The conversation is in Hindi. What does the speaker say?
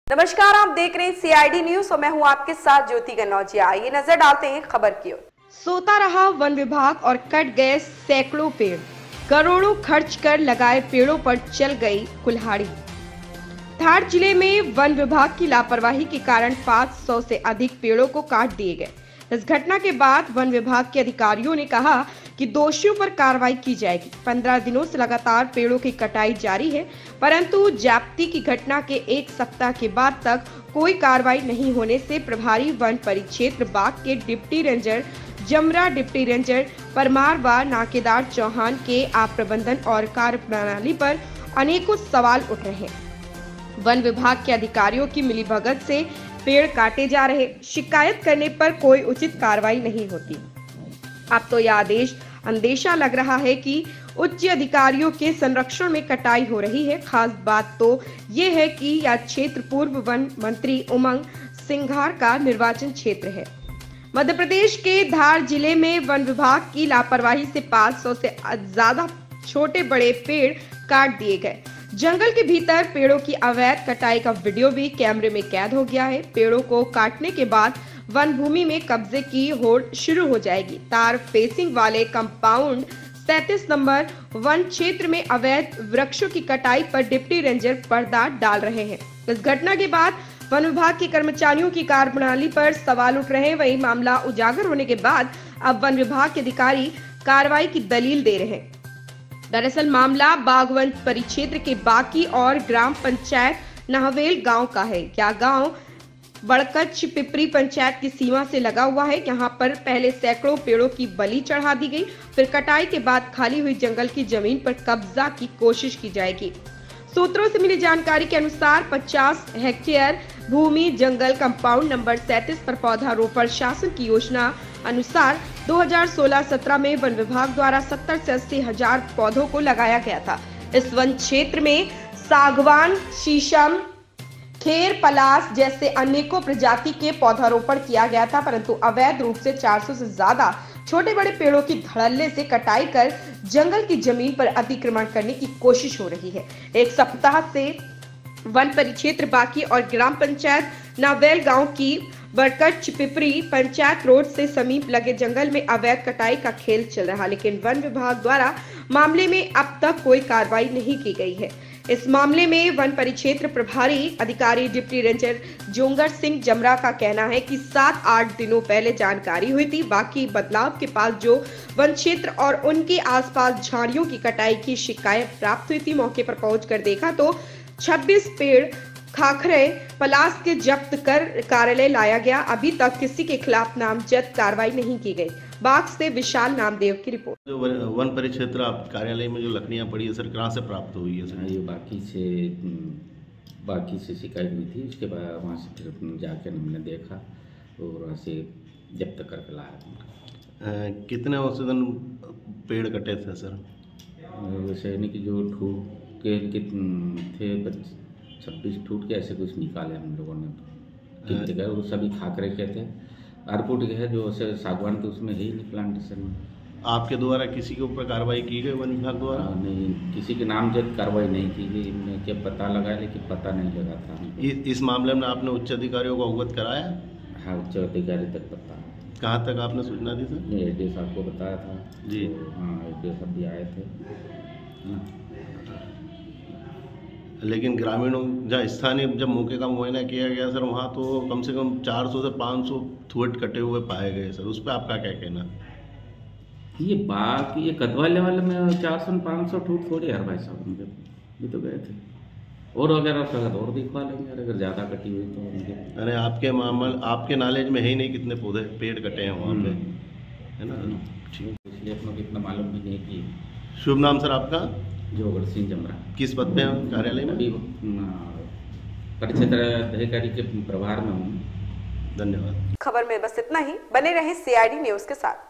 नमस्कार, आप देख रहे हैं CID न्यूज और मैं हूं आपके साथ ज्योति गन्नौजिया। आइए नजर डालते हैं खबर की ओर। सोता रहा वन विभाग और कट गए सैकड़ों पेड़। करोड़ों खर्च कर लगाए पेड़ों पर चल गई कुल्हाड़ी। धार जिले में वन विभाग की लापरवाही के कारण 500 से अधिक पेड़ों को काट दिए गए। इस घटना के बाद वन विभाग के अधिकारियों ने कहा कि दोषियों पर कार्रवाई की जाएगी। 15 दिनों से लगातार पेड़ों की कटाई जारी है, परंतु जाप्ती की घटना के एक सप्ताह के बाद तक कोई कार्रवाई नहीं होने से प्रभारी वन परिक्षेत्र बाग के डिप्टी रेंजर जमरा, डिप्टी रेंजर परमार व नाकेदार चौहान के आप प्रबंधन और कार्यप्रणाली पर अनेकों सवाल उठ रहे हैं। वन विभाग के अधिकारियों की मिलीभगत से पेड़ काटे जा रहे, शिकायत करने पर कोई उचित कार्रवाई नहीं होती। अब तो यह आदेश अंदेशा लग रहा है कि उच्च अधिकारियों के संरक्षण में कटाई हो रही है। खास बात तो ये है कि यह क्षेत्र पूर्व वन मंत्री उमंग सिंघार का निर्वाचन क्षेत्र है। मध्य प्रदेश के धार जिले में वन विभाग की लापरवाही से 500 से ज्यादा छोटे बड़े पेड़ काट दिए गए। जंगल के भीतर पेड़ों की अवैध कटाई का वीडियो भी कैमरे में कैद हो गया है। पेड़ों को काटने के बाद वन भूमि में कब्जे की होड़ शुरू हो जाएगी। तार फेसिंग वाले कंपाउंड 37 नंबर वन क्षेत्र में अवैध वृक्षों की कटाई पर डिप्टी रेंजर पर्दा डाल रहे हैं। इस घटना के बाद वन विभाग के कर्मचारियों की कार्यप्रणाली पर सवाल उठ रहे हैं। वही मामला उजागर होने के बाद अब वन विभाग के अधिकारी कार्रवाई की दलील दे रहे हैं। दरअसल मामला बागवन परिक्षेत्र के बाकी और ग्राम पंचायत नाहवेल गांव का है। यह गांव बड़कच्छ पिपरी पंचायत की सीमा से लगा हुआ है। यहाँ पर पहले सैकड़ों पेड़ों की बलि चढ़ा दी गई, फिर कटाई के बाद खाली हुई जंगल की जमीन पर कब्जा की कोशिश की जाएगी। सूत्रों से मिली जानकारी के अनुसार 50 हेक्टेयर भूमि जंगल कंपाउंड नंबर 37 पर पौधारोपण शासन की योजना अनुसार 2016-17 में वन विभाग द्वारा 70 से 80 हजार पौधों को लगाया गया था। इस वन क्षेत्र में सागवान, शीशम, खेर, पलास जैसे अनेकों प्रजाति के पौधारोपण किया गया था, परंतु अवैध रूप से 400 से ज्यादा छोटे बड़े पेड़ों की धड़ल्ले से कटाई कर जंगल की जमीन पर अतिक्रमण करने की कोशिश हो रही है। एक सप्ताह से वन परिक्षेत्र बाकी और ग्राम पंचायत नावेल गांव की बरकच्छ पिपरी पंचायत रोड से समीप लगे जंगल में अवैध कटाई का खेल चल रहा, लेकिन वन विभाग द्वारा मामले में अब तक कोई कार्रवाई नहीं की गई है। इस मामले में वन परिक्षेत्र प्रभारी अधिकारी डिप्टी रेंजर जोंगर सिंह जमरा का कहना है कि 7-8 दिनों पहले जानकारी हुई थी। बाकी बदलाव के पास जो वन क्षेत्र और उनके आसपास झाड़ियों की कटाई की शिकायत प्राप्त हुई थी। मौके पर पहुंचकर देखा तो 26 पेड़ खाखरे पलास के जब्त कर कार्यालय लाया गया। अभी तक किसी के खिलाफ नामजद कार्रवाई नहीं की गई। बाग से विशाल नामदेव की रिपोर्ट। जो वन परिक्षेत्र आप कार्यालय में जो लकड़ियां पड़ी है सर, कहाँ से प्राप्त हुई है सर? ये बाकी से शिकायत हुई थी। उसके बाद वहाँ से फिर जाकर हमने देखा और वहाँ से जब्त करके लाया। कितने औसतन पेड़ कटे थे सर? वैसे यानी कि जो ठूट के थे 26 ठूट के ऐसे कुछ निकाले हम लोगों ने। वो सभी खाकरे के थे। आरपुट के है जो सागवान के उसमें है ही नहीं प्लांटेशन में। आपके द्वारा किसी के ऊपर कार्रवाई की गई वन विभाग द्वारा? नहीं, किसी के नामजद कार्रवाई नहीं की गई। हमने क्या पता लगाया, लेकिन पता नहीं लगा था। इस मामले में आपने उच्च अधिकारियों को अवगत कराया? हाँ, उच्च अधिकारी तक पता। कहाँ तक आपने सूचना दी सर? ये एडीओ साहब को बताया था जी। तो हाँ, एडीओ साहब भी आए थे। लेकिन ग्रामीणों जहाँ स्थानीय जब मौके का मुआयना किया गया सर, वहाँ तो कम से कम 400 से 500 थुवट कटे हुए पाए गए सर। उस पर आपका क्या कहना? ये बाकी ये कदवा लेवल में 400-500 ठूट थोड़ी यार भाई साहब, ये तो गए थे। और अगर और दिखवा लेंगे अगर ज़्यादा कटी हुई तो। अरे आपके नॉलेज में है ही नहीं कितने पौधे पेड़ कटे हैं वहाँ पे, है ना? ठीक, इसलिए अपनों को इतना मालूम भी नहीं कि। शुभ नाम सर आपका? जोगर सिंह जमरा। किस पद पे हैं कार्यालय में? अभी परिक्षेत्र अधिकारी के प्रभार में हूँ। धन्यवाद। खबर में बस इतना ही। बने रहे CID न्यूज के साथ।